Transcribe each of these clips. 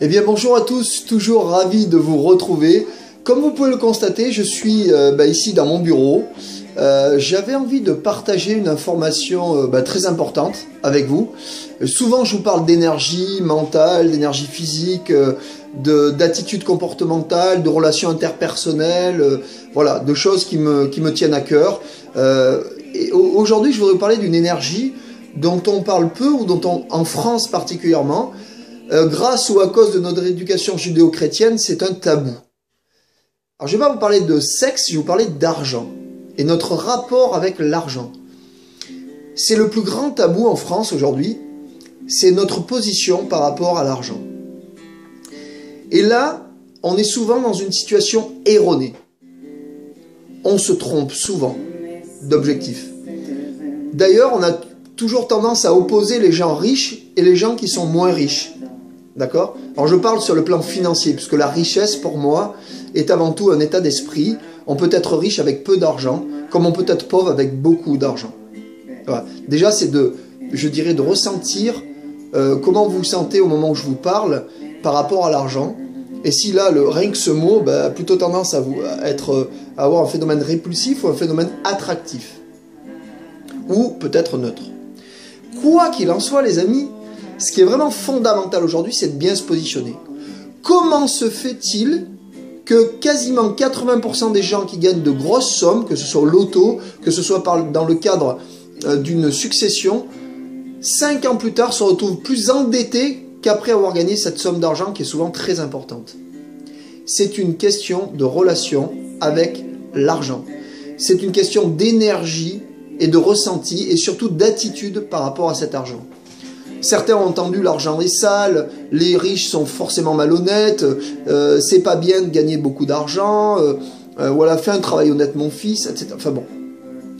Eh bien bonjour à tous, toujours ravi de vous retrouver. Comme vous pouvez le constater, je suis ici dans mon bureau. J'avais envie de partager une information très importante avec vous. Souvent je vous parle d'énergie mentale, d'énergie physique, d'attitude comportementale, de relations interpersonnelles, voilà, de choses qui me tiennent à cœur. Et aujourd'hui je voudrais vous parler d'une énergie dont on parle peu, ou dont en France particulièrement, grâce ou à cause de notre éducation judéo-chrétienne, c'est un tabou. Alors je ne vais pas vous parler de sexe, je vais vous parler d'argent. Et notre rapport avec l'argent. C'est le plus grand tabou en France aujourd'hui, c'est notre position par rapport à l'argent. Et là, on est souvent dans une situation erronée. On se trompe souvent d'objectif. D'ailleurs, on a toujours tendance à opposer les gens riches et les gens qui sont moins riches. D'accord? Alors je parle sur le plan financier, puisque la richesse, pour moi, est avant tout un état d'esprit. On peut être riche avec peu d'argent, comme on peut être pauvre avec beaucoup d'argent. Voilà. Déjà, c'est de ressentir comment vous vous sentez au moment où je vous parle par rapport à l'argent. Et si là, rien que ce mot a plutôt tendance à avoir un phénomène répulsif ou un phénomène attractif. Ou peut-être neutre. Quoi qu'il en soit, les amis, ce qui est vraiment fondamental aujourd'hui, c'est de bien se positionner. Comment se fait-il que quasiment 80% des gens qui gagnent de grosses sommes, que ce soit au loto, que ce soit dans le cadre d'une succession, 5 ans plus tard se retrouvent plus endettés qu'après avoir gagné cette somme d'argent qui est souvent très importante? C'est une question de relation avec l'argent. C'est une question d'énergie et de ressenti et surtout d'attitude par rapport à cet argent. Certains ont entendu l'argent est sale, les riches sont forcément malhonnêtes, c'est pas bien de gagner beaucoup d'argent, voilà, fais un travail honnête mon fils, etc. Enfin bon,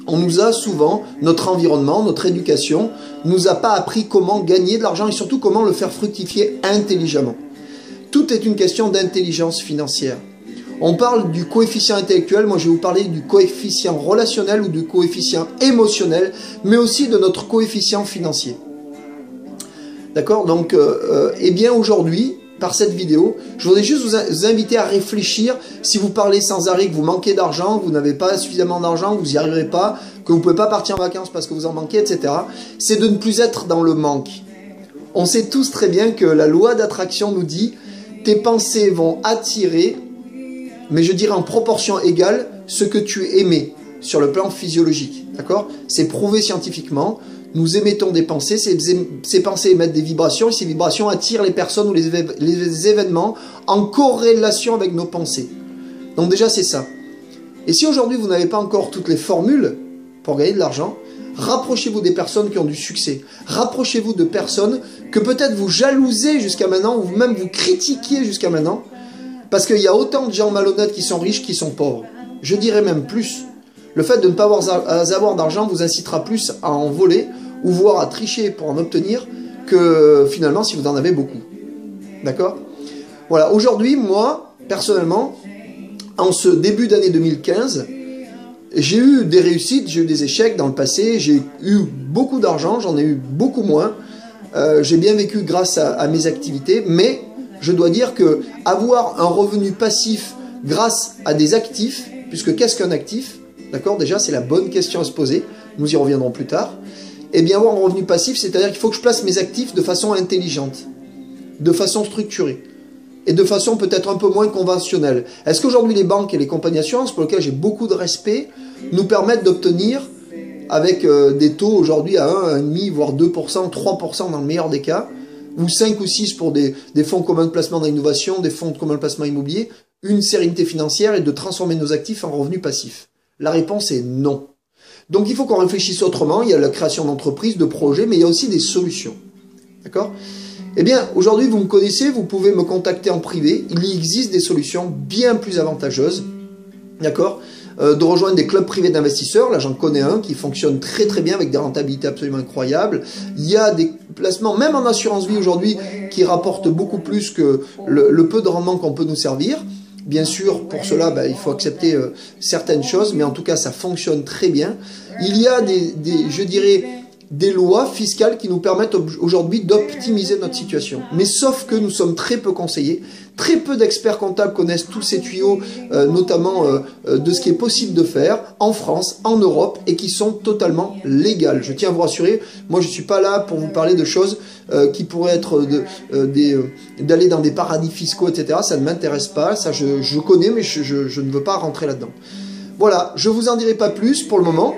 on nous a souvent, notre environnement, notre éducation, nous a pas appris comment gagner de l'argent et surtout comment le faire fructifier intelligemment. Tout est une question d'intelligence financière. On parle du coefficient intellectuel, moi je vais vous parler du coefficient relationnel ou du coefficient émotionnel, mais aussi de notre coefficient financier. D'accord? Donc, eh bien aujourd'hui, par cette vidéo, je voudrais juste vous inviter à réfléchir. Si vous parlez sans arrêt que vous manquez d'argent, que vous n'avez pas suffisamment d'argent, que vous n'y arriverez pas, que vous ne pouvez pas partir en vacances parce que vous en manquez, etc., c'est de ne plus être dans le manque. On sait tous très bien que la loi d'attraction nous dit « tes pensées vont attirer, mais je dirais en proportion égale, ce que tu émets sur le plan physiologique. » D'accord? C'est prouvé scientifiquement. Nous émettons des pensées, ces pensées émettent des vibrations, et ces vibrations attirent les personnes ou les événements en corrélation avec nos pensées. Donc déjà c'est ça. Et si aujourd'hui vous n'avez pas encore toutes les formules pour gagner de l'argent, rapprochez-vous des personnes qui ont du succès. Rapprochez-vous de personnes que peut-être vous jalousez jusqu'à maintenant, ou même vous critiquiez jusqu'à maintenant, parce qu'il y a autant de gens malhonnêtes qui sont riches qui sont pauvres. Je dirais même plus. Le fait de ne pas avoir d'argent vous incitera plus à en voler ou voire à tricher pour en obtenir que finalement si vous en avez beaucoup. D'accord? Voilà, aujourd'hui, moi, personnellement, en ce début d'année 2015, j'ai eu des réussites, j'ai eu des échecs dans le passé, j'ai eu beaucoup d'argent, j'en ai eu beaucoup moins. J'ai bien vécu grâce à mes activités, mais je dois dire que avoir un revenu passif grâce à des actifs, puisque qu'est-ce qu'un actif? D'accord, déjà c'est la bonne question à se poser, nous y reviendrons plus tard. Eh bien avoir un revenu passif, c'est-à-dire qu'il faut que je place mes actifs de façon intelligente, de façon structurée, et de façon peut-être un peu moins conventionnelle. Est-ce qu'aujourd'hui les banques et les compagnies d'assurance, pour lesquelles j'ai beaucoup de respect, nous permettent d'obtenir, avec des taux aujourd'hui à 1, 1,5, voire 2%, 3% dans le meilleur des cas, ou 5 ou 6 pour des fonds communs de placement d'innovation, des fonds communs de placement immobilier, une sérénité financière et de transformer nos actifs en revenus passifs? La réponse est non. Donc il faut qu'on réfléchisse autrement. Il y a la création d'entreprises, de projets, mais il y a aussi des solutions. D'accord? Eh bien, aujourd'hui, vous me connaissez, vous pouvez me contacter en privé. Il existe des solutions bien plus avantageuses. D'accord? De rejoindre des clubs privés d'investisseurs. Là, j'en connais un qui fonctionne très très bien avec des rentabilités absolument incroyables. Il y a des placements, même en assurance vie aujourd'hui, qui rapportent beaucoup plus que le peu de rendement qu'on peut nous servir. Bien sûr, pour cela, il faut accepter certaines choses, mais en tout cas, ça fonctionne très bien. Il y a je dirais, des lois fiscales qui nous permettent aujourd'hui d'optimiser notre situation. Mais sauf que nous sommes très peu conseillés, très peu d'experts comptables connaissent tous ces tuyaux, notamment de ce qui est possible de faire en France, en Europe, et qui sont totalement légales. Je tiens à vous rassurer, moi je ne suis pas là pour vous parler de choses qui pourraient être d'aller dans des paradis fiscaux, etc. Ça ne m'intéresse pas, ça je connais, mais je ne veux pas rentrer là-dedans. Voilà, je vous en dirai pas plus pour le moment.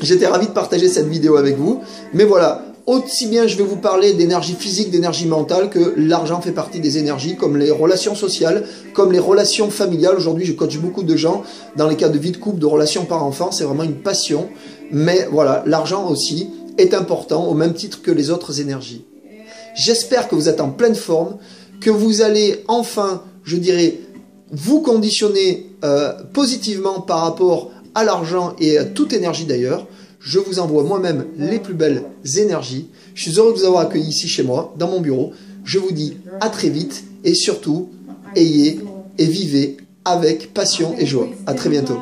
J'étais ravi de partager cette vidéo avec vous, mais voilà, aussi bien je vais vous parler d'énergie physique, d'énergie mentale, que l'argent fait partie des énergies, comme les relations sociales, comme les relations familiales. Aujourd'hui, je coach beaucoup de gens dans les cas de vie de couple, de relations par enfant, c'est vraiment une passion. Mais voilà, l'argent aussi est important au même titre que les autres énergies. J'espère que vous êtes en pleine forme, que vous allez enfin, je dirais, vous conditionner positivement par rapport à l'argent et à toute énergie d'ailleurs. Je vous envoie moi-même les plus belles énergies. Je suis heureux de vous avoir accueilli ici chez moi, dans mon bureau. Je vous dis à très vite et surtout, ayez et vivez avec passion et joie. À très bientôt.